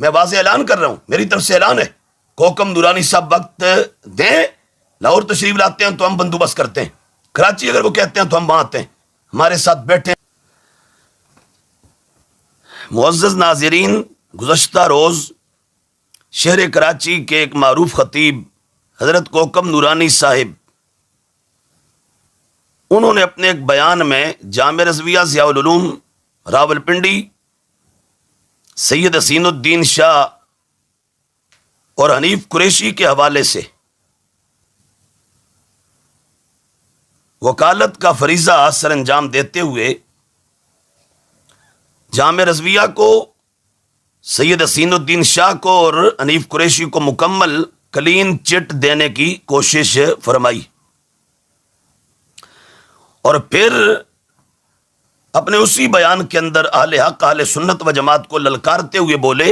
میں واضح اعلان کر رہا ہوں، میری طرف سے اعلان ہے، کوکم نورانی صاحب وقت دیں، لاہور تشریف لاتے ہیں تو ہم بندوبست کرتے ہیں، کراچی اگر وہ کہتے ہیں تو ہم وہاں آتے ہیں، ہمارے ساتھ بیٹھے۔ معزز ناظرین، گزشتہ روز شہر کراچی کے ایک معروف خطیب حضرت کوکم نورانی صاحب، انہوں نے اپنے ایک بیان میں جامع رضویہ ضیاء العلوم راولپنڈی، سید حسین الدین شاہ اور حنیف قریشی کے حوالے سے وکالت کا فریضہ سر انجام دیتے ہوئے جامع رضویہ کو، سید حسین الدین شاہ کو اور حنیف قریشی کو مکمل کلین چٹ دینے کی کوشش فرمائی، اور پھر اپنے اسی بیان کے اندر اہل حق، اہل سنت و جماعت کو للکارتے ہوئے بولے،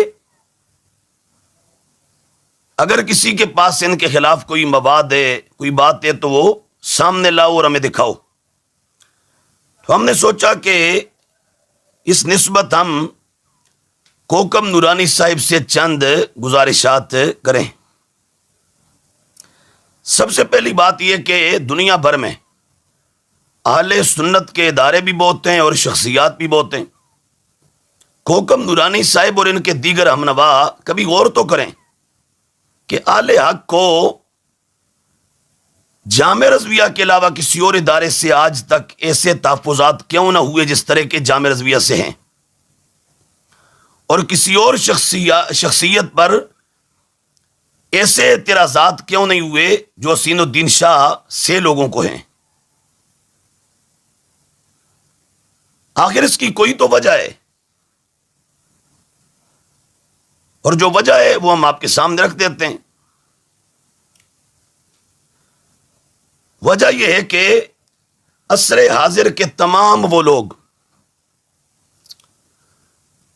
اگر کسی کے پاس ان کے خلاف کوئی مواد ہے، کوئی بات ہے تو وہ سامنے لاؤ اور ہمیں دکھاؤ۔ تو ہم نے سوچا کہ اس نسبت ہم کوکم نورانی صاحب سے چند گزارشات کریں۔ سب سے پہلی بات یہ کہ دنیا بھر میں اہل سنت کے ادارے بھی بہت ہیں اور شخصیات بھی بہت ہیں۔ کوکم نورانی صاحب اور ان کے دیگر ہمنوا کبھی غور تو کریں کہ اہل حق کو جامع رضویہ کے علاوہ کسی اور ادارے سے آج تک ایسے تحفظات کیوں نہ ہوئے جس طرح کے جامع رضویہ سے ہیں، اور کسی اور شخصیت پر ایسے اعتراضات کیوں نہیں ہوئے جو حسین الدین شاہ سے لوگوں کو ہیں۔ آخر اس کی کوئی تو وجہ ہے، اور جو وجہ ہے وہ ہم آپ کے سامنے رکھ دیتے ہیں۔ وجہ یہ ہے کہ عصر حاضر کے تمام وہ لوگ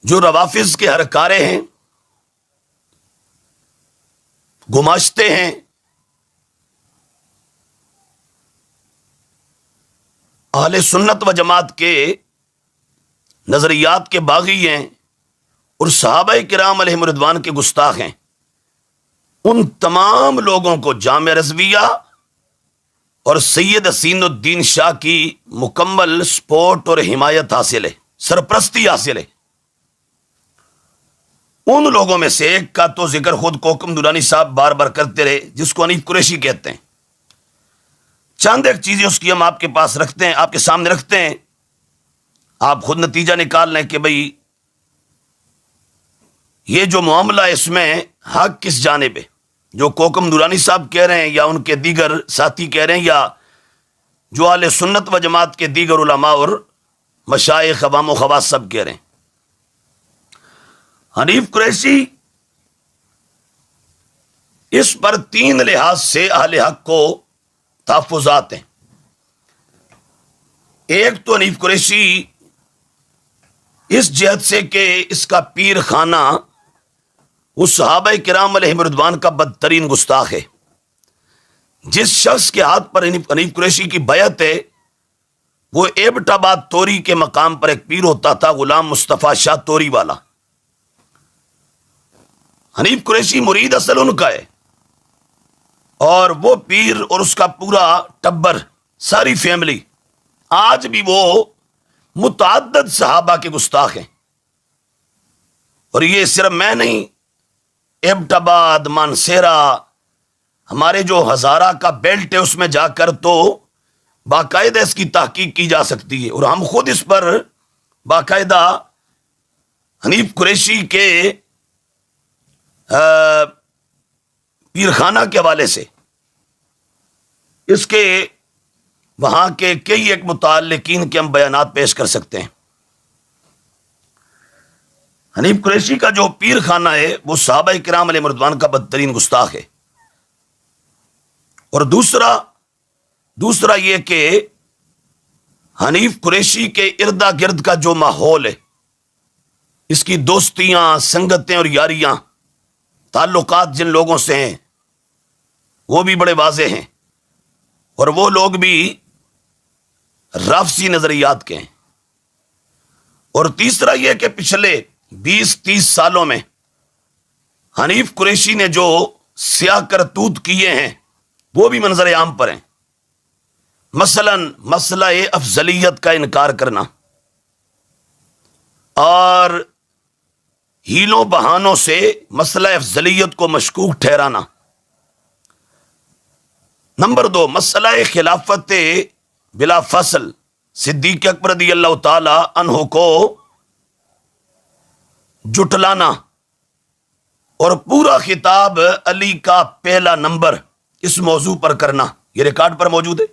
جو روافظ کے ہرکارے ہیں، گماشتے ہیں، اہل سنت و جماعت کے نظریات کے باغی ہیں اور صحابہ کرام علیہم رضوان کے گستاخ ہیں، ان تمام لوگوں کو جامع رضویہ اور سید حسین الدین شاہ کی مکمل سپورٹ اور حمایت حاصل ہے، سرپرستی حاصل ہے۔ ان لوگوں میں سے ایک کا تو ذکر خود کوکم نورانی صاحب بار بار کرتے رہے، جس کو حنیف قریشی کہتے ہیں۔ چند ایک چیزیں اس کی ہم آپ کے پاس رکھتے ہیں، آپ کے سامنے رکھتے ہیں، آپ خود نتیجہ نکال لیں کہ بھئی یہ جو معاملہ ہے اس میں حق کس جانب ہے، جو کوکم نورانی صاحب کہہ رہے ہیں یا ان کے دیگر ساتھی کہہ رہے ہیں، یا جو اہل سنت و جماعت کے دیگر علماء اور مشائخ، عوام و خواص سب کہہ رہے ہیں۔ حنیف قریشی اس پر تین لحاظ سے اہل حق کو تحفظات ہیں۔ ایک تو حنیف قریشی اس جہت سے کہ اس کا پیر خانہ وہ صحابہ کرام علیہم رضوان کا بدترین گستاخ ہے۔ جس شخص کے ہاتھ پر حنیف قریشی کی بیعت ہے وہ ایبٹ آباد توری کے مقام پر ایک پیر ہوتا تھا، غلام مصطفیٰ شاہ توری والا۔ حنیف قریشی مرید اصل ان کا ہے، اور وہ پیر اور اس کا پورا ٹبر، ساری فیملی، آج بھی وہ متعدد صحابہ کے گستاخ ہیں۔ اور یہ صرف میں نہیں، ایبٹ آباد، مانسیرا، ہمارے جو ہزارہ کا بیلٹ ہے اس میں جا کر تو باقاعدہ اس کی تحقیق کی جا سکتی ہے، اور ہم خود اس پر باقاعدہ حنیف قریشی کے پیرخانہ کے حوالے سے اس کے وہاں کے کئی ایک متعلقین کے ہم بیانات پیش کر سکتے ہیں۔ حنیف قریشی کا جو پیر خانہ ہے وہ صحابہ کرام علیہ رضوان کا بدترین گستاخ ہے۔ اور دوسرا یہ کہ حنیف قریشی کے اردا گرد کا جو ماحول ہے، اس کی دوستیاں، سنگتیں اور یاریاں، تعلقات جن لوگوں سے ہیں وہ بھی بڑے واضح ہیں، اور وہ لوگ بھی رافضی نظریات کے ہیں۔ اور تیسرا یہ کہ پچھلے 20-30 سالوں میں حنیف قریشی نے جو سیاہ کرتوت کیے ہیں وہ بھی منظر عام پر ہیں. مثلا مسئلہ افضلیت کا انکار کرنا اور ہیلوں بہانوں سے مسئلہ افضلیت کو مشکوک ٹھہرانا. نمبر 2، مسئلہ خلافت بلا فصل صدیق اکبر رضی اللہ تعالی عنہ کو جٹلانا اور پورا خطاب علی کا پہلا نمبر اس موضوع پر کرنا، یہ ریکارڈ پر موجود ہے.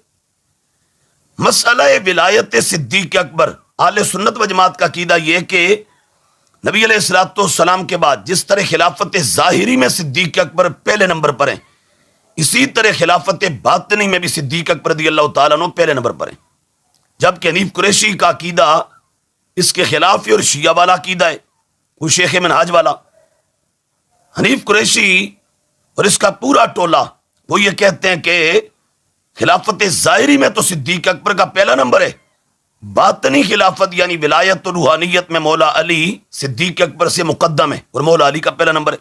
مسئلہ ولایت صدیق اکبر، اہل سنت و جماعت کا عقیدہ یہ کہ نبی علیہ الصلوۃ والسلام کے بعد جس طرح خلافت ظاہری میں صدیق اکبر پہلے نمبر پر ہیں، اسی طرح خلافت باطنی میں بھی صدیق اکبر رضی اللہ تعالیٰ عنہ پہلے نمبر پر ہیں. جبکہ حنیف قریشی کا عقیدہ اس کے خلاف ہے اور شیعہ والا عقیدہ ہے، وہ شیخ منہاج والا. حنیف قریشی اور اس کا پورا ٹولہ وہ یہ کہتے ہیں کہ خلافت ظاہری میں تو صدیق اکبر کا پہلا نمبر ہے، باطنی خلافت یعنی ولایت و روحانیت میں مولا علی صدیق اکبر سے مقدم ہے اور مولا علی کا پہلا نمبر ہے.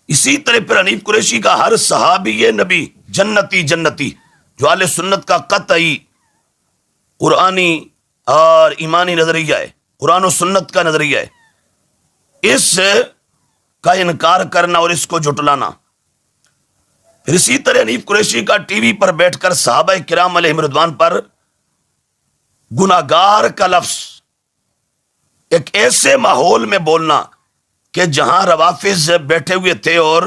اسی طرح پھر حنیف قریشی کا ہر صحابی نبی جنتی جنتی، جو اہل سنت کا قطعی قرآنی اور ایمانی نظریہ ہے، قرآن و سنت کا نظریہ ہے، اس کا انکار کرنا اور اس کو جھٹلانا. پھر اسی طرح حنیف قریشی کا ٹی وی پر بیٹھ کر صحابہ کرام علیہم رضوان پر گناہگار کا لفظ ایک ایسے ماحول میں بولنا کہ جہاں روافظ بیٹھے ہوئے تھے اور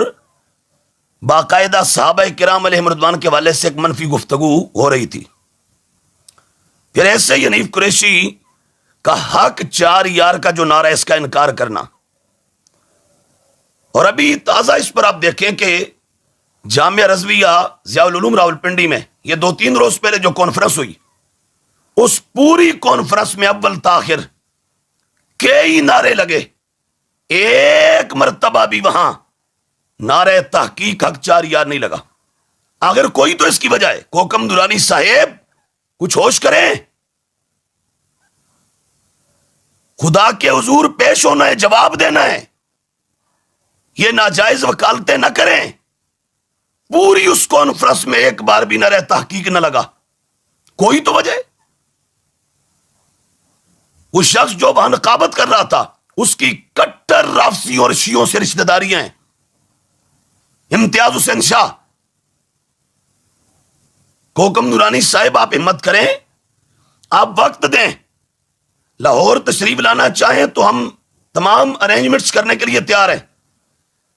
باقاعدہ صحابہ کرام علیہم رضوان کے حوالے سے ایک منفی گفتگو ہو رہی تھی. پھر ایسے ہی حنیف قریشی کا حق 4 یار کا جو نعرہ ہے اس کا انکار کرنا. اور ابھی تازہ اس پر آپ دیکھیں کہ جامعہ رضویہ ضیاء العلوم راولپنڈی میں یہ 2-3 روز پہلے جو کانفرنس ہوئی، اس پوری کانفرنس میں اول تاخر کئی نعرے لگے، ایک مرتبہ بھی وہاں نعرہ تحقیق حق 4 یار نہیں لگا. اگر کوئی تو اس کی وجہ ہے. کوکم درانی صاحب کچھ ہوش کریں، خدا کے حضور پیش ہونا ہے، جواب دینا ہے، یہ ناجائز وکالتیں نہ کریں. پوری اس کانفرنس میں ایک بار بھی نعرہ تحقیق نہ لگا. کوئی تو وجہ ہے. وہ شخص جو وہاں نقابت کر رہا تھا اس کی کٹر رافضیوں اور شیعوں سے رشتہ داریاں ہیں. امتیاز حسین شاہ، کوکم نورانی صاحب آپ ہمت کریں، آپ وقت دیں، لاہور تشریف لانا چاہیں تو ہم تمام ارینجمنٹس کرنے کے لیے تیار ہیں.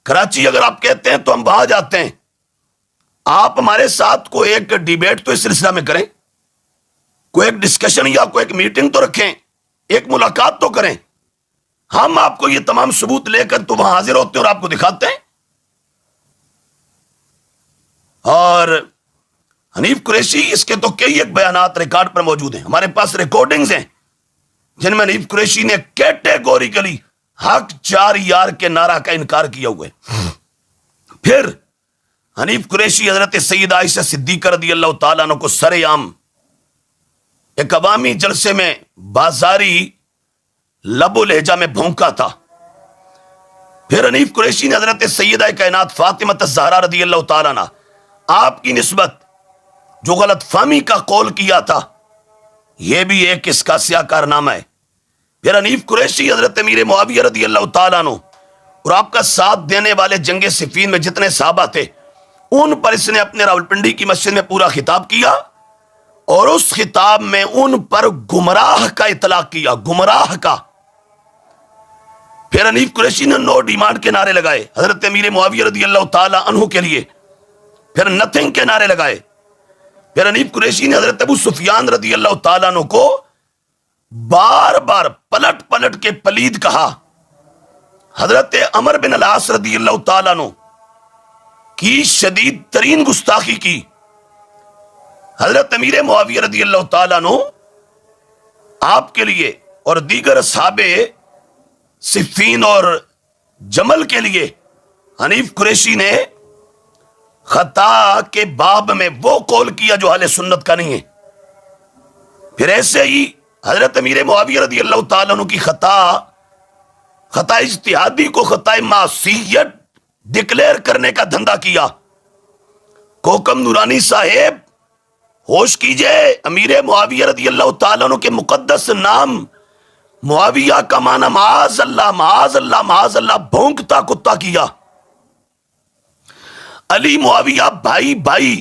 کراچی اگر آپ کہتے ہیں تو ہم وہاں جاتے ہیں. آپ ہمارے ساتھ کوئی ایک ڈیبیٹ تو اس سلسلہ میں کریں، کوئی ایک ڈسکشن یا کوئی ایک میٹنگ تو رکھیں، ایک ملاقات تو کریں. ہم آپ کو یہ تمام ثبوت لے کر تو وہاں حاضر ہوتے ہیں اور آپ کو دکھاتے ہیں. اور حنیف قریشی اس کے تو کئی ایک بیانات ریکارڈ پر موجود ہیں، ہمارے پاس ریکارڈنگز ہیں جن میں حنیف قریشی نے کیٹیگوریکلی حق 4 یار کے نعرہ کا انکار کیا ہوا ہے. پھر حنیف قریشی حضرت سیدہ عائشہ صدیقہ رضی اللہ تعالیٰ عنہ کو سر عام ایک عوامی جلسے میں بازاری لب و لہجہ میں بھونکا تھا. پھر حنیف قریشی نے حضرت سیدہ کائنات فاطمہ الزہرا رضی اللہ تعالیٰ عنہ آپ کی نسبت جو غلط فہمی کا قول کیا تھا، یہ بھی ایک اس کا سیاہ کارنامہ ہے. پھر حنیف قریشی حضرت امیر معاویہ رضی اللہ تعالیٰ عنہ اور آپ کا ساتھ دینے والے جنگ صفین میں جتنے صحابہ تھے ان پر اس نے اپنے راولپنڈی کی مسجد میں پورا خطاب کیا اور اس خطاب میں ان پر گمراہ کا اطلاق کیا، گمراہ کا. پھر حنیف قریشی نے نو ڈیمانڈ کے نعرے لگائے حضرت امیر معاویہ رضی اللہ تعالی عنہ کے لیے. پھر نتھنگ کے نعرے لگائے. پھر حنیف قریشی نے حضرت ابو سفیان رضی اللہ تعالیٰ عنہ کو بار بار پلٹ پلٹ کے پلید کہا. حضرت عمر بن العاص رضی اللہ تعالیٰ عنہ کی شدید ترین گستاخی کی. حضرت امیر معاویہ رضی اللہ تعالیٰ عنہ آپ کے لیے اور دیگر اصحاب صفین اور جمل کے لیے حنیف قریشی نے خطا کے باب میں وہ قول کیا جو اہل سنت کا نہیں ہے. پھر ایسے ہی حضرت امیر معاویہ رضی اللہ تعالیٰ عنہ کی خطا خطا اجتہادی کو خطا معصیت ڈکلیئر کرنے کا دھندا کیا۔ کوکم نورانی صاحب ہوش کیجئے، امیر معاویہ رضی اللہ تعالیٰ عنہ کے مقدس نام معاویہ کا معنی معاذ اللہ معاذ اللہ معاذ اللہ بھونکتا کتا کیا۔ علی معاویہ بھائی بھائی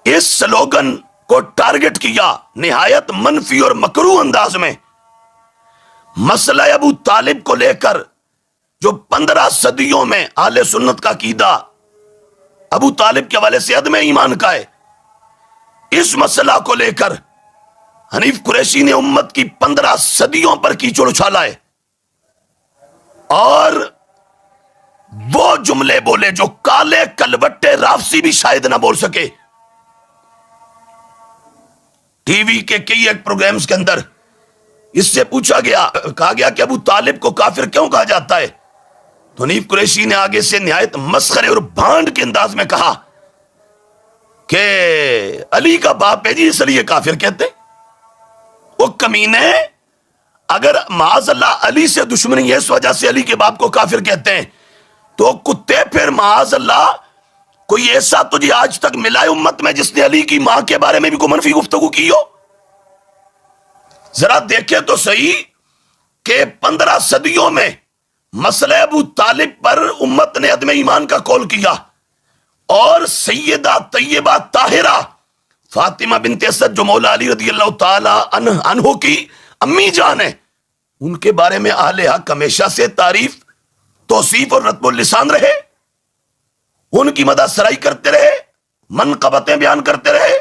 اس سلوگن کو ٹارگٹ کیا نہایت منفی اور مکروہ انداز میں۔ مسئلہ ابو طالب کو لے کر جو 15 صدیوں میں اہل سنت کا عقیدہ ابو طالب کے حوالے سے عدم ایمان کا ہے، اس مسئلہ کو لے کر حنیف قریشی نے امت کی 15 صدیوں پر کیچڑ اچھالا ہے، اور وہ جملے بولے جو کالے کلبٹے رافسی بھی شاید نہ بول سکے۔ ٹی وی کے کئی ایک پروگرامز کے اندر اس سے پوچھا گیا، کہا گیا کہ ابو طالب کو کافر کیوں کہا جاتا ہے؟ تو حنیف قریشی نے آگے سے نہایت مسخرے اور بھانڈ کے انداز میں کہا کہ علی کا باپ ہے جی، اس لیے کافر کہتے ہیں۔ وہ کمینے، اگر معاذ اللہ علی سے دشمنی ہے اس وجہ سے علی کے باپ کو کافر کہتے ہیں، تو کتے پھر معاذ اللہ کوئی ایسا تجھے آج تک ملا ہے امت میں جس نے علی کی ماں کے بارے میں بھی کوئی منفی گفتگو کی ہو؟ ذرا دیکھیں تو صحیح کہ 15 صدیوں میں مسئلہ ابو طالب پر امت نے عدم ایمان کا قول کیا، اور سیدہ طیبہ طاہرہ فاطمہ بنت اسد جو مولا علی رضی اللہ تعالی عنہ کی امی جان ہے، ان کے بارے میں اہل حق ہمیشہ سے تعریف، توصیف اور رتب اللسان رہے، ان کی مدح سرائی کرتے رہے، منقبتیں بیان کرتے رہے۔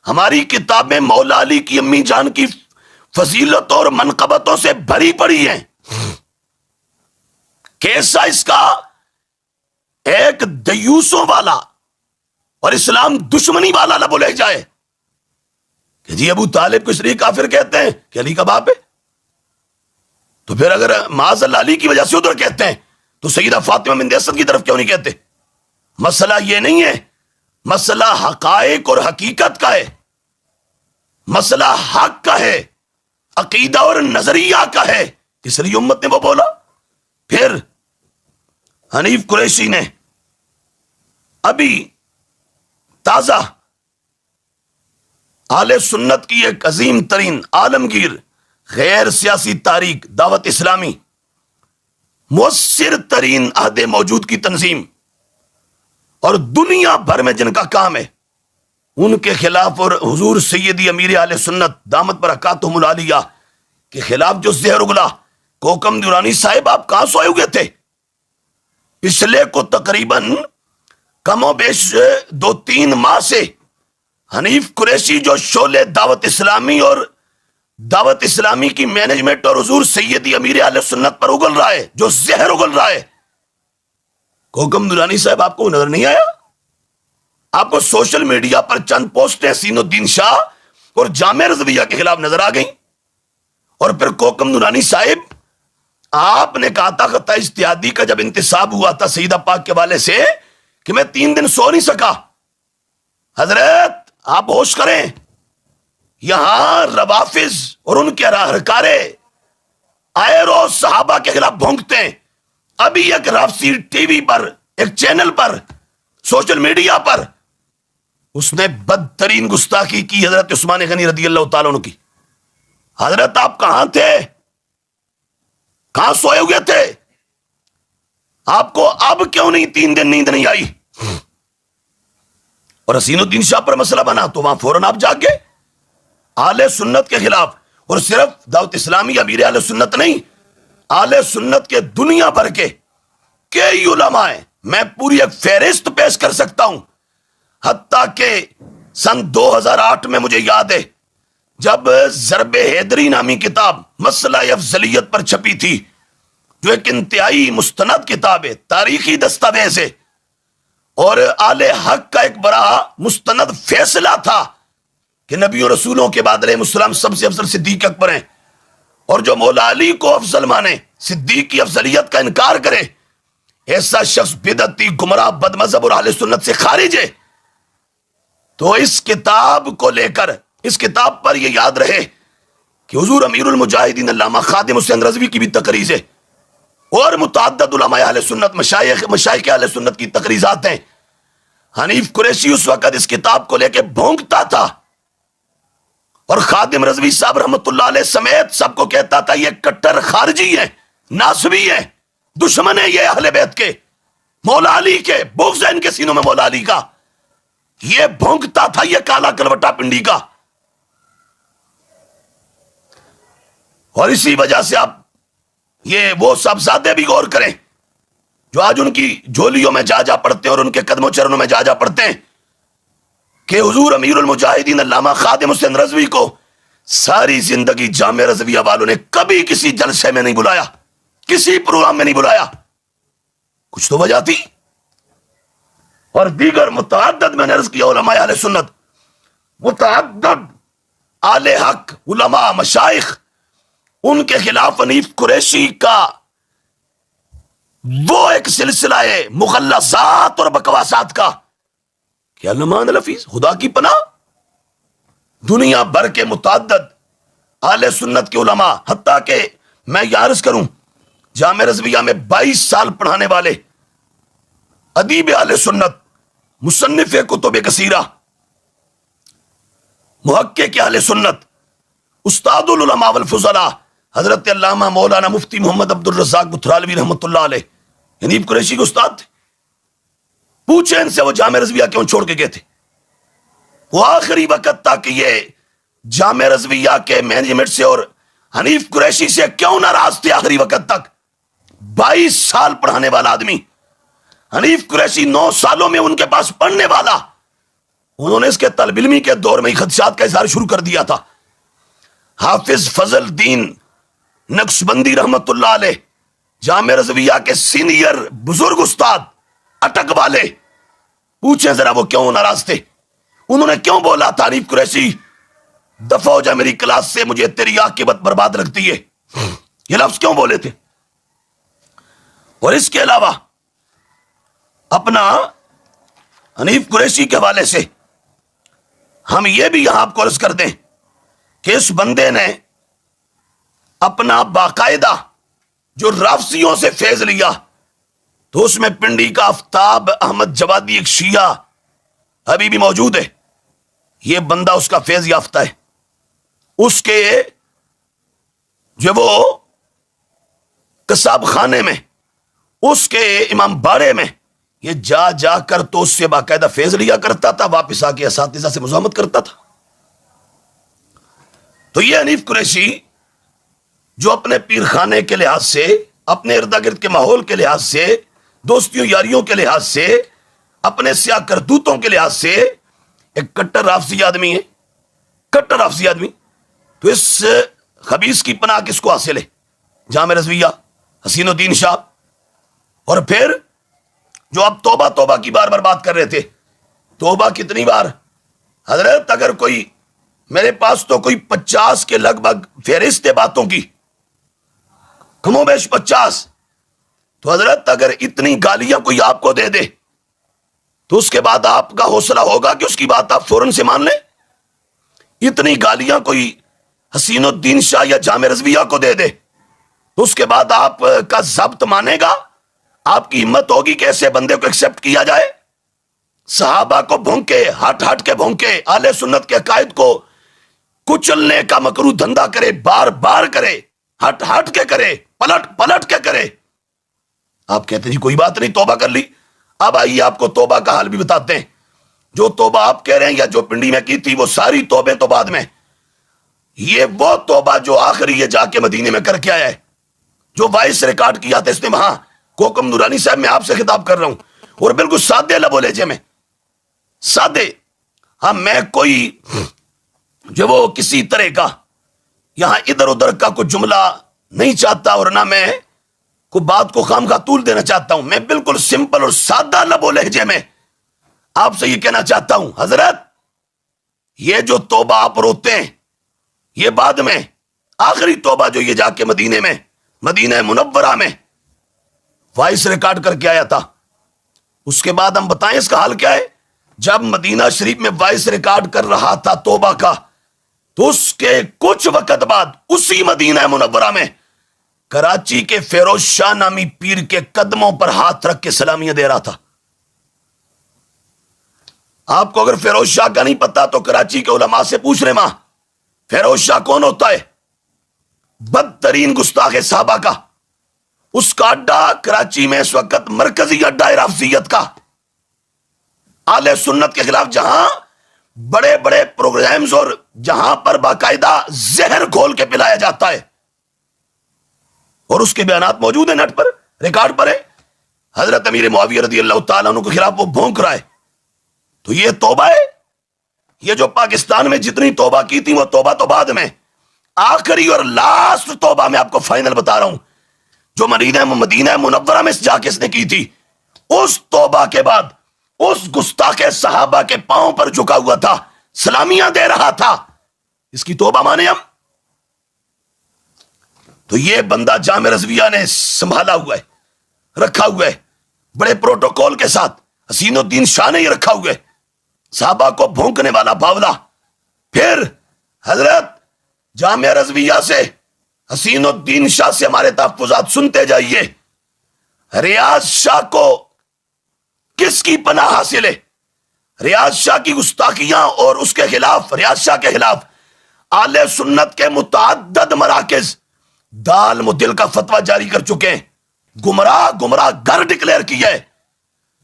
ہماری کتاب میں مولا علی کی امی جان کی فضیلت اور منقبتوں سے بھری پڑی ہیں۔ کیسا اس کا ایک دیوسوں والا اور اسلام دشمنی والا نہ بولے جائے کہ جی ابو طالب کو اس لیے کافر کہتے ہیں کہ علی کا باپ ہے، تو پھر اگر معاذ اللہ علی کی وجہ سے ادھر کہتے ہیں تو سیدہ فاطمہ بنت اسد کی طرف کیوں نہیں کہتے؟ مسئلہ یہ نہیں ہے، مسئلہ حقائق اور حقیقت کا ہے، مسئلہ حق کا ہے، عقیدہ اور نظریہ کا ہے، اس لیے امت نے وہ بولا۔ پھر حنیف قریشی نے ابھی تازہ اہل سنت کی ایک عظیم ترین عالمگیر غیر سیاسی تاریخ دعوت اسلامی، مؤثر ترین عہد موجود کی تنظیم اور دنیا بھر میں جن کا کام ہے، ان کے خلاف اور حضور سیدی امیر اہل سنت دامت برکاتہم العالیہ کے خلاف جو زہر اگلا، کوکم نورانی صاحب آپ کہاں سوئے ہوئے تھے؟ پچھلے کو تقریباً کم و بیش 2-3 ماہ سے حنیف قریشی جو شعلے دعوت اسلامی اور دعوت اسلامی کی مینجمنٹ اور حضور سیدی امیر اہل سنت پر اگل رہا ہے، جو زہر اگل رہا ہے، کوکم نورانی صاحب آپ کو نظر نہیں آیا؟ آپ کو سوشل میڈیا پر چند پوسٹیں حسین الدین شاہ اور جامع رضویہ کے خلاف نظر آ گئیں، اور پھر کوکم نورانی صاحب آپ نے کہا تھا خطا اجتہادی کا جب انتصاب ہوا تھا سیدہ پاک کے والے سے کہ میں 3 دن سو نہیں سکا۔ حضرت آپ ہوش کریں، یہاں روافظ اور ان کے راہکارے آئے روز صحابہ کے خلاف بھونکتے ہیں۔ ابھی ایک رافسی ٹی وی پر، ایک چینل پر، سوشل میڈیا پر اس نے بدترین گستاخی کی حضرت عثمان غنی رضی اللہ تعالیٰ عنہ کی۔ حضرت آپ کہاں تھے؟ کہاں سوئے ہوئے تھے؟ آپ کو اب کیوں نہیں 3 دن نیند نہیں آئی؟ اور حسین الدین شاہ پر مسئلہ بنا تو وہاں فوراً آپ جاگ گئے اہل سنت کے خلاف، اور صرف دعوت اسلامی امیر اہل سنت نہیں، اہل سنت کے دنیا بھر کے کئی علماء ہیں، میں پوری ایک فہرست پیش کر سکتا ہوں۔ حتیٰ کہ سن 2008 میں مجھے یاد ہے جب ضرب حیدری نامی کتاب مسئلہ افضلیت پر چھپی تھی، جو ایک انتہائی مستند کتاب ہے، تاریخی دستاویز ہے، اور آل حق کا ایک بڑا مستند فیصلہ تھا کہ نبی و رسولوں کے بعد علیہ السلام سب سے افضل صدیق اکبر ہیں، اور جو مولا علی کو افضل مانے، صدیق کی افضلیت کا انکار کرے، ایسا شخص بدعتی، گمراہ، بد مذہب اور اہل سنت سے خارج ہے۔ تو اس کتاب کو لے کر، اس کتاب پر یہ یاد رہے کہ حضور امیر المجاہدین علامہ خادم حسین رضوی کی بھی تقریر ہے اور متعدد علماء اہل سنت مشائخ اہل سنت کی تقریضات ہیں. حنیف قریشی اس وقت اس کتاب کو لے کے بھونکتا تھا اور خادم رضوی صاحب رحمت اللہ علیہ سمیت سب کو کہتا تھا یہ کٹر خارجی ہیں، ناصبی ہیں، دشمن ہیں یہ اہل بیت کے، مولا علی کے، بغض ہے ان کے سینوں میں مولا علی کا. یہ بھونکتا تھا یہ کالا کلوٹا پنڈی کا. اور اسی وجہ سے آپ یہ وہ صاحبزادے بھی غور کریں جو آج ان کی جھولیوں میں جا پڑتے ہیں اور ان کے قدموں چرنوں میں جا پڑتے ہیں کہ حضور امیر المجاہدین علامہ خادم حسین رضوی کو ساری زندگی جامع رضویہ والوں نے کبھی کسی جلسے میں نہیں بلایا، کسی پروگرام میں نہیں بلایا. کچھ تو وجہ تھی. اور دیگر متعدد میں نے عرض کیا علماء اہل سنت، متعدد اہل حق علماء مشائخ، ان کے خلاف حنیف قریشی کا وہ ایک سلسلہ ہے مغلظات اور بکواسات کا کہ علمان الحفیظ خدا کی پناہ. دنیا بھر کے متعدد اہل سنت کے علماء، حتیٰ کہ میں یہ عرض کروں جامع رضویہ میں 22 سال پڑھانے والے ادیب اہل سنت، مصنف کتب کثیرہ، محقق اہل سنت، استاد العلماء والفضلاء حضرت علامہ مولانا مفتی محمد عبد الرزاق بترالوی رحمۃ اللہ علیہ حنیف قریشی کے استاد تھے. پوچھیں ان سے وہ جامع رضویہ کیوں چھوڑ کے گئے تھے. وہ آخری وقت تک یہ جامع رضویہ کے مینجمنٹ سے اور حنیف قریشی سے کیوں ناراض تھے. آخری وقت تک 22 سال پڑھانے والا آدمی، حنیف قریشی 9 سالوں میں ان کے پاس پڑھنے والا، انہوں نے اس کے طالب علمی کے دور میں ہی خدشات کا اظہار شروع کر دیا تھا. حافظ فضل الدین نقشبندی رحمت اللہ علیہ جامع رضویہ کے سینئر بزرگ استاد، اٹک والے، پوچھیں ذرا وہ کیوں ناراض تھے. انہوں نے کیوں بولا تھا حنیف قریشی دفع ہو جا میری کلاس سے، مجھے تیری عاقبت برباد لگتی ہے، یہ لفظ کیوں بولے تھے. اور اس کے علاوہ اپنا حنیف قریشی کے حوالے سے ہم یہ بھی یہاں آپ کو عرض کر دیں کہ اس بندے نے اپنا باقاعدہ جو رافضیوں سے فیض لیا، تو اس میں پنڈی کا آفتاب احمد جوادی ایک شیعہ ابھی بھی موجود ہے، یہ بندہ اس کا فیض یافتہ ہے. اس کے جو وہ قصاب خانے میں، اس کے امام باڑے میں یہ جا کر تو اس سے باقاعدہ فیض لیا کرتا تھا، واپس آ کے اساتذہ سے مزاحمت کرتا تھا. تو یہ حنیف قریشی جو اپنے پیر خانے کے لحاظ سے، اپنے ارد گرد کے ماحول کے لحاظ سے، دوستیوں یاریوں کے لحاظ سے، اپنے سیاہ کرتوتوں کے لحاظ سے ایک کٹر رافضی آدمی ہے، کٹر رافضی آدمی. تو اس خبیث کی پناہ کس کو حاصل ہے؟ جامع رضویہ، حسین الدین شاہ. اور پھر جو اب توبہ کی بار بار بات کر رہے تھے، توبہ کتنی بار حضرت؟ اگر کوئی میرے پاس تو کوئی 50 کے لگ بھگ فہرست ہے باتوں کی، کم و بیش 50. تو حضرت اگر اتنی گالیاں کوئی آپ کو دے دے تو اس کے بعد آپ کا حوصلہ ہوگا کہ اس کی بات آپ فوراً سے مان لیں؟ اتنی گالیاں کوئی حسین الدین شاہ یا جامع رضویہ کو دے دے تو اس کے بعد آپ کا ضبط مانے گا؟ آپ کی ہمت ہوگی کہ ایسے بندے کو ایکسپٹ کیا جائے؟ صحابہ کو بھونکے، ہٹ کے بھونکے، اہل سنت کے عقائد کو کچلنے کا مکروہ دھندا کرے، بار بار کرے، ہٹ کے کرے، پلٹ کے کرے. آپ کہتے ہیں جی کوئی بات نہیں، توبہ کر لی. اب آئیے آپ کو توبہ کا حال بھی بتاتے ہیں. جو توبہ آپ کہہ رہے ہیں یا جو پنڈی میں کی تھی، وہ ساری توبے تو بعد میں. یہ وہ توبہ جو آخری یہ جا کے مدینے میں کر کے آیا ہے، جو وائس ریکارڈ کیا تھا اس نے وہاں. کوکم نورانی صاحب میں آپ سے خطاب کر رہا ہوں، اور بالکل سادے لب و لہجے میں، سادے. ہاں میں کوئی جو وہ کسی طرح کا یہاں ادھر ادھر کا کوئی جملہ نہیں چاہتا، اور نہ میں کوئی بات کو خام خواہ طول دینا چاہتا ہوں. میں بالکل سمپل اور سادہ لب و لہجے میں آپ سے یہ کہنا چاہتا ہوں، حضرت یہ جو توبہ آپ روتے ہیں، یہ بعد میں آخری توبہ جو یہ جا کے مدینہ منورہ میں وائس ریکارڈ کر کے آیا تھا، اس کے بعد ہم بتائیں اس کا حال کیا ہے. جب مدینہ شریف میں وائس ریکارڈ کر رہا تھا توبہ کا، تو اس کے کچھ وقت بعد اسی مدینہ منورہ میں کراچی کے فیروز شاہ نامی پیر کے قدموں پر ہاتھ رکھ کے سلامیاں دے رہا تھا. آپ کو اگر فیروز شاہ کا نہیں پتا تو کراچی کے علماء سے پوچھ رہے. ماں فیروز شاہ کون ہوتا ہے؟ بدترین گستاخ صحابہ کا. اس کا اڈا کراچی میں اس وقت مرکزی اڈا ہے رافضیت کا. اہل سنت کے خلاف جہاں بڑے بڑے پروگرامز اور جہاں پر باقاعدہ زہر گھول کے پلایا جاتا ہے، اور اس کے بیانات موجود ہیں نیٹ پر، ریکارڈ پر ہے. حضرت امیر معاویہ رضی اللہ تعالیٰ عنہ کے خلاف وہ بھونک رہا ہے. تو یہ توبہ ہے. یہ جو پاکستان میں جتنی توبہ کی تھی وہ توبہ تو بعد میں، آخری اور لاسٹ توبہ میں آپ کو فائنل بتا رہا ہوں جو مدینہ منورہ میں جا کے اس نے کی تھی. اس توبہ کے بعد اس گستاخ صحابہ کے پاؤں پر جھکا ہوا تھا، سلامیاں دے رہا تھا. اس کی توبہ مانے ہم. تو یہ بندہ جامع رضویہ نے سنبھالا ہوا ہے، رکھا ہوا ہے بڑے پروٹوکول کے ساتھ. حسین الدین شاہ نے یہ رکھا ہوا ہے، صحابہ کو بھونکنے والا باولا. پھر حضرت جامع رضویہ سے، حسین الدین شاہ سے ہمارے تحفظات سنتے جائیے. ریاض شاہ کو کس کی پناہ حاصل ہے؟ ریاض شاہ کی گستاخیاں اور اس کے خلاف، ریاض شاہ کے خلاف اہل سنت کے متعدد مراکز دال مدل کا فتویٰ جاری کر چکے ہیں، گمراہ گر ڈکلیئر کیا ہے.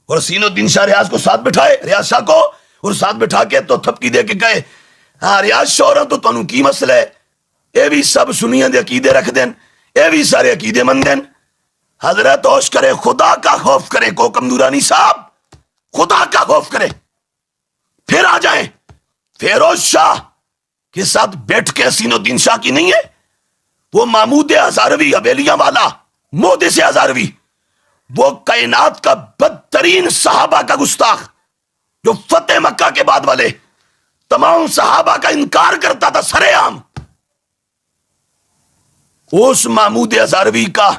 اور حسین الدین شاہ ریاض کو ساتھ بٹھائے، ریاض شاہ کو، اور ساتھ بٹھا کے تو تھپکی دے کے گئے ہاں ریاض شاہ تو تنوں کی مسئلہ ہے، اے بھی سب سنیاں دے عقیدے رکھ دین، اے بھی سارے عقیدے مند دین. حضرت ہوش کرے، خدا کا خوف کرے. کوکم نورانی صاحب خدا کا خوف کرے. پھر آ جائیں فیروز شاہ کے ساتھ بیٹھ کے. حسین الدین شاہ کی نہیں ہے وہ، محمود ہزاروی حویلیاں والا، مودس ہزاروی، وہ کائنات کا بدترین صحابہ کا گستاخ جو فتح مکہ کے بعد والے تمام صحابہ کا انکار کرتا تھا سرے عام. اس محمود ہزاروی کا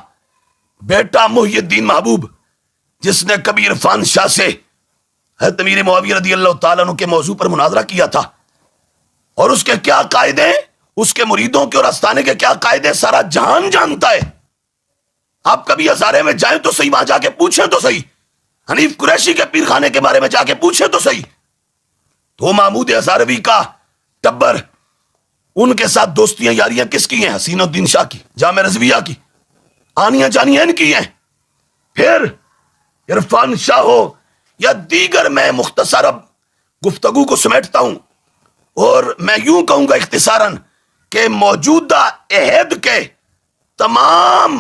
بیٹا محی الدین محبوب، جس نے کبھی عرفان شاہ سے حضرت امیر معاویہ رضی اللہ تعالیٰ عنہ کے موضوع پر مناظرہ کیا تھا، اور اس کے کیا قاعدے، اس کے مریدوں کے اور آستانے کے کیا قاعدے سارا جہان جانتا ہے. آپ کبھی ہزارے میں جائیں تو صحیح، وہاں جا کے پوچھیں تو صحیح، حنیف قریشی کے پیر خانے کے بارے میں جا کے پوچھیں تو صحیح. تو محمود ہزاروی کا ٹبر، ان کے ساتھ دوستیاں یاریاں کس کی ہیں؟ حسین الدین شاہ کی، جامع رضویہ کی، آنیاں جانیاں ان کی ہیں. پھر عرفان شاہ ہو یا دیگر، میں مختصر اب گفتگو کو سمیٹتا ہوں اور میں یوں کہوں گا اختصاراً کہ موجودہ عہد کے تمام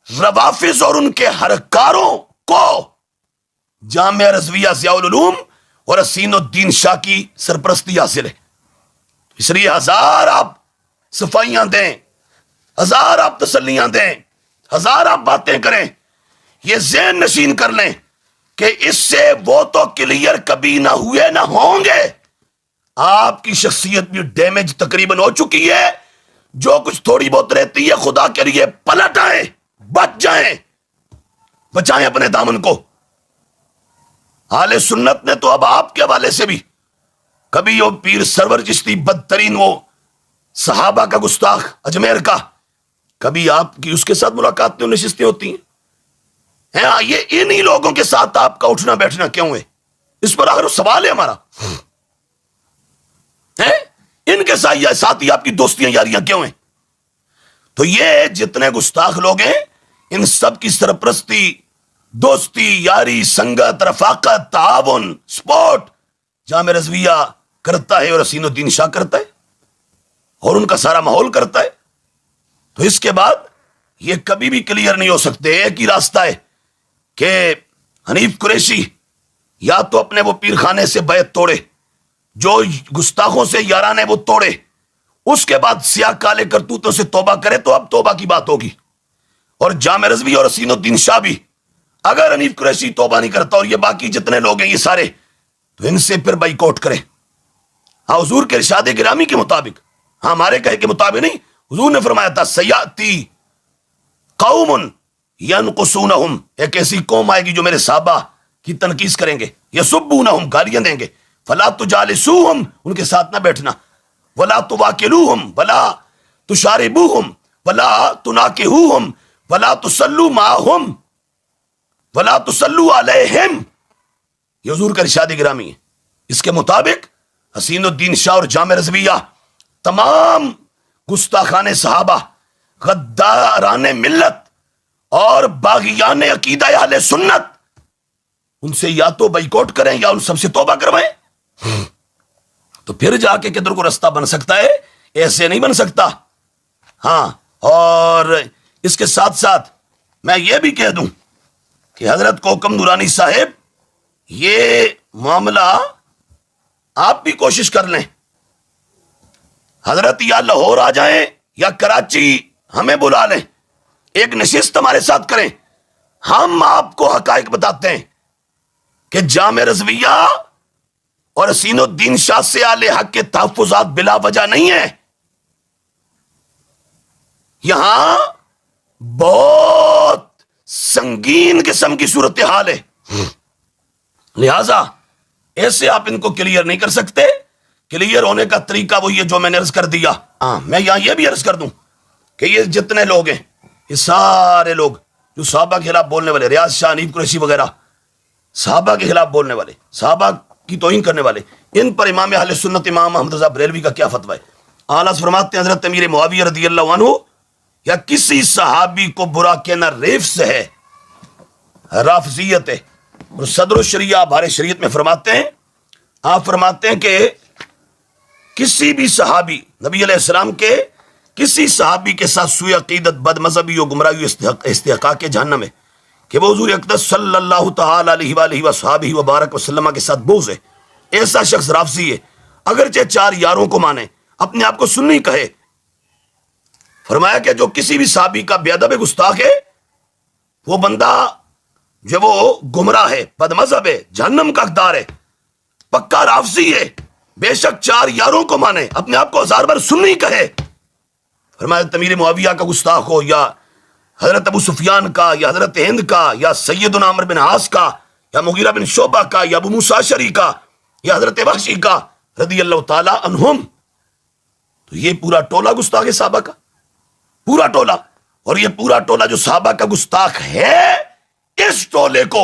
روافظ اور ان کے ہرکاروں کو جامعہ رضویہ ضیاء العلوم اور حسین الدین شاہ کی سرپرستی حاصل ہے. اس لیے ہزار آپ صفائیاں دیں، ہزار آپ تسلیاں دیں، ہزار آپ باتیں کریں، یہ ذہن نشین کر لیں کہ اس سے وہ تو کلیئر کبھی نہ ہوئے نہ ہوں گے. آپ کی شخصیت بھی ڈیمیج تقریباً ہو چکی ہے. جو کچھ تھوڑی بہت رہتی ہے خدا کے لیے پلٹ آئیں، بچ جائیں، بچائیں اپنے دامن کو. اہل سنت نے تو اب آپ کے حوالے سے بھی، کبھی وہ پیر سرور چشتی بدترین وہ صحابہ کا گستاخ اجمیر کا، کبھی آپ کی اس کے ساتھ ملاقاتیں نشستیں ہوتی ہیں. ہاں یہ انہی لوگوں کے ساتھ آپ کا اٹھنا بیٹھنا کیوں ہے؟ اس پر آخر سوال ہے ہمارا. ان کے ساتھ ہی آپ کی دوستیاں یاریاں کیوں ہیں؟ تو یہ جتنے گستاخ لوگ ہیں ان سب کی سرپرستی، دوستی، یاری، سنگت، رفاقت، تعاون، سپورٹ جامع رضویہ کرتا ہے اور حسین الدین شاہ کرتا ہے اور ان کا سارا ماحول کرتا ہے. تو اس کے بعد یہ کبھی بھی کلیئر نہیں ہو سکتے. ایک ہی راستہ ہے کہ حنیف قریشی یا تو اپنے وہ پیر خانے سے بیعت توڑے، جو گستاخوں سے یاران ہے وہ توڑے، اس کے بعد سیاہ کالے کرتوتوں سے توبہ کرے تو اب توبہ کی بات ہوگی. اور جامع رضوی اور حسین الدین شاہ بھی، اگر حنیف قریشی توبہ نہیں کرتا اور یہ باقی جتنے لوگ ہیں یہ سارے، تو ان سے پھر بائی کاٹ کریں. ہاں حضور کے ارشاد گرامی کے مطابق، ہاں ہمارے کہے کے مطابق نہیں، حضور نے فرمایا تھا سیاتی قوم ینقصونہم، ایک ایسی قوم آئے گی جو میرے صحابہ کی تنقیص کریں گے، یسبونہم، گالیاں دیں گے، فلا تجالسوہم، ان کے ساتھ نہ بیٹھنا، ولا تواکلوہم ولا تشاربوہم، ولا تناکحوہم ولا تصلوا معہم ولا تصلوا علیہم، یہ حضور کا ارشاد گرامی ہے۔ اس کے مطابق حسین الدین شاہ اور جامع رضویہ تمام گستاخان صحابہ، غداران ملت اور باغیان عقیدہ اہل سنت، ان سے یا تو بائیکاٹ کریں یا ان سب سے توبہ کروائیں، تو پھر جا کے کدھر کو رستہ بن سکتا ہے، ایسے نہیں بن سکتا۔ ہاں، اور اس کے ساتھ ساتھ میں یہ بھی کہہ دوں کہ حضرت کوکم نورانی صاحب، یہ معاملہ آپ بھی کوشش کر لیں، حضرت یا لاہور آ جائیں یا کراچی ہمیں بلا لیں، ایک نشست ہمارے ساتھ کریں، ہم آپ کو حقائق بتاتے ہیں کہ جامع رضویہ اور حسین الدین شاہ سے اہل حق کے تحفظات بلا وجہ نہیں ہیں، یہاں بہت سنگین قسم کی صورتحال ہے، لہذا ایسے آپ ان کو کلیئر نہیں کر سکتے۔ کلیئر ہونے کا طریقہ وہی ہے جو میں نے عرض کر دیا۔ میں یہاں یہ بھی عرض کر دوں کہ یہ جتنے لوگ ہیں، یہ سارے لوگ جو صحابہ کے خلاف بولنے والے، ریاض شاہ، حنیف قریشی وغیرہ، صحابہ کے خلاف بولنے والے، صحابہ کی توہین کرنے والے، ان پر امام اہل سنت امام محمد رضا بریلوی کا کیا فتویٰ ہے؟ اعلیٰ فرماتے ہیں حضرت امیر معاویہ رضی اللہ عنہ یا کسی صحابی کو برا کہنا ریفس ہے، رافضیت ہے۔ اور صدر الشریعہ بارے شریعت میں فرماتے ہیں، آپ فرماتے ہیں کہ کسی بھی صحابی، نبی علیہ السلام کے کسی صحابی کے ساتھ سوء عقیدت، بد مذہبی و گمراہی استحقاق جہنم ہے، کہ وہ حضور اقدس صلی اللہ تعالی علیہ وآلہ وصحابہ وبارک وسلم کے ساتھ بغض ہے، ایسا شخص رافضی ہے، اگرچہ چار یاروں کو مانے، اپنے آپ کو سنی کہے۔ فرمایا کہ جو کسی بھی صحابی کا بے ادب گستاخ ہے، وہ بندہ جو وہ گمراہ ہے، بد مذہب ہے، جہنم کا حقدار ہے، پکا رافضی ہے، بے شک چار یاروں کو مانے، اپنے آپ کو ہزار بار سنی کہے۔ فرمایا امیر معاویہ کا گستاخ ہو، یا حضرت ابو سفیان کا، یا حضرت ہند کا، یا سیدنا عمرو بن عاص کا، یا مغیرہ بن شعبہ کا، یا ابو موسیٰ اشعری کا، یا حضرت وحشی کا رضی اللہ تعالی عنہم، تو یہ پورا ٹولہ گستاخ ہے صحابہ کا، پورا ٹولہ۔ اور یہ پورا ٹولہ جو صحابہ کا گستاخ ہے، اس ٹولے کو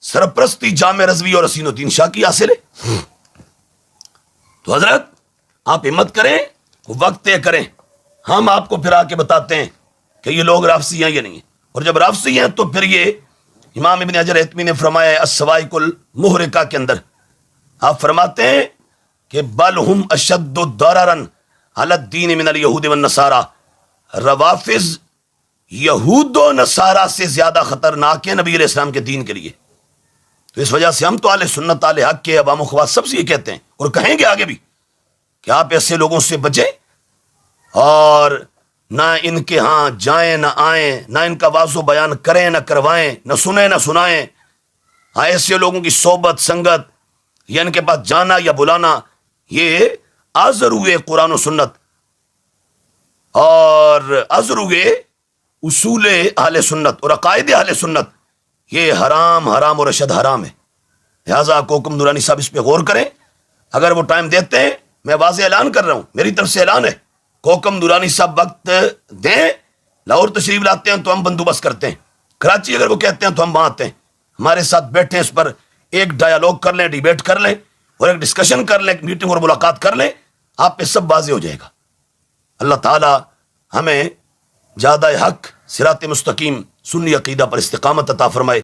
سرپرستی جامع رضوی اور حسین الدین شاہ کی حاصل ہے۔ تو حضرت آپ ہمت کریں، وقت طے کریں، ہم آپ کو پھر آ کے بتاتے ہیں کہ یہ لوگ رافضی ہیں یا نہیں ہیں، اور جب رافضی ہیں تو پھر یہ امام ابن حجر ہیتمی نے فرمایا ہے السوائق المحرقہ کے اندر، آپ فرماتے ہیں کہ بل ہم اشد ضررا علی الدین من الیہود والنصارى، روافض یہود و نصارہ سے زیادہ خطرناک ہیں نبی علیہ السلام کے دین کے لیے۔ تو اس وجہ سے ہم تو اہل سنت اہل حق کے عوام و خواص سب سے یہ کہتے ہیں، اور کہیں گے آگے بھی، کہ آپ ایسے لوگوں سے بچیں، اور نہ ان کے ہاں جائیں نہ آئیں، نہ ان کا واضح بیان کریں نہ کروائیں، نہ سنیں نہ سنائیں۔ ہاں، ایسے لوگوں کی صحبت سنگت یا ان کے پاس جانا یا بلانا، یہ ازرو قرآن و سنت اور ازرو اصول اہل سنت اور عقائد اہل سنت، یہ حرام اور اشد حرام ہے۔ لہٰذا کوکم نورانی صاحب اس پہ غور کریں، اگر وہ ٹائم دیتے ہیں، میں واضح اعلان کر رہا ہوں، میری طرف سے اعلان ہے، کوکم نورانی صاحب وقت دیں، لاہور تشریف لاتے ہیں تو ہم بندوبست کرتے ہیں، کراچی اگر وہ کہتے ہیں تو ہم وہاں آتے ہیں، ہمارے ساتھ بیٹھیں، اس پر ایک ڈائیلاگ کر لیں، ڈیبیٹ کر لیں، اور ایک ڈسکشن کر لیں، ایک میٹنگ اور ملاقات کر لیں، آپ پہ سب واضح ہو جائے گا۔ اللہ تعالی ہمیں زیادہ حق، صراط مستقیم، سنی عقیدہ پر استقامت عطا فرمائے۔